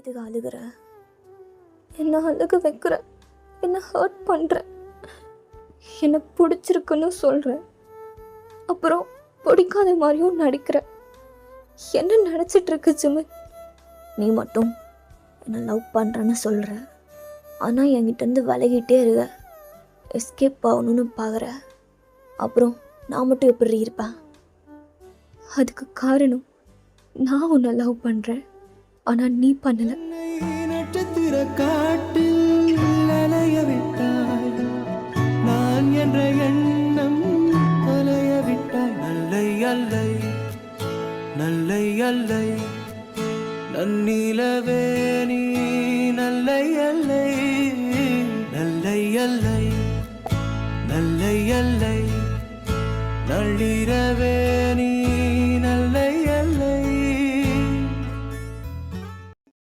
இதுக்கு அழுகிற, என்ன அழுக வைக்கிற, என்ன ஹர்ட் பண்ணுற, என்னை பிடிச்சிருக்குன்னு சொல்கிற, அப்புறம் பிடிக்காத மாதிரியும் நடிக்கிற. என்ன நினச்சிட்டு இருக்கு ஜிமின்? நீ மட்டும் என்னை லவ் பண்ணுறேன்னு சொல்கிற, ஆனால் என்கிட்டேருந்து விலகிட்டே இருக்க, எஸ்கேப் ஆகணும்னு பார்க்குற. அப்புறம் நான் மட்டும் எப்படி இருப்பேன்? அதுக்கு காரணம் நான் உன்னை லவ் பண்ணுறேன், ஆனால் நீ பண்ணலை. நட்சத்திர காட்டில் அலைய விட்டாய், நான் என்ற எண்ணம் அலைய விட்டாய். நல்லை அல்லை நல்லை அல்லை நன்னிலவே நீ, நல்லை அல்லை நல்லை அல்லை நல்லை அல்லை நள்ளிரவே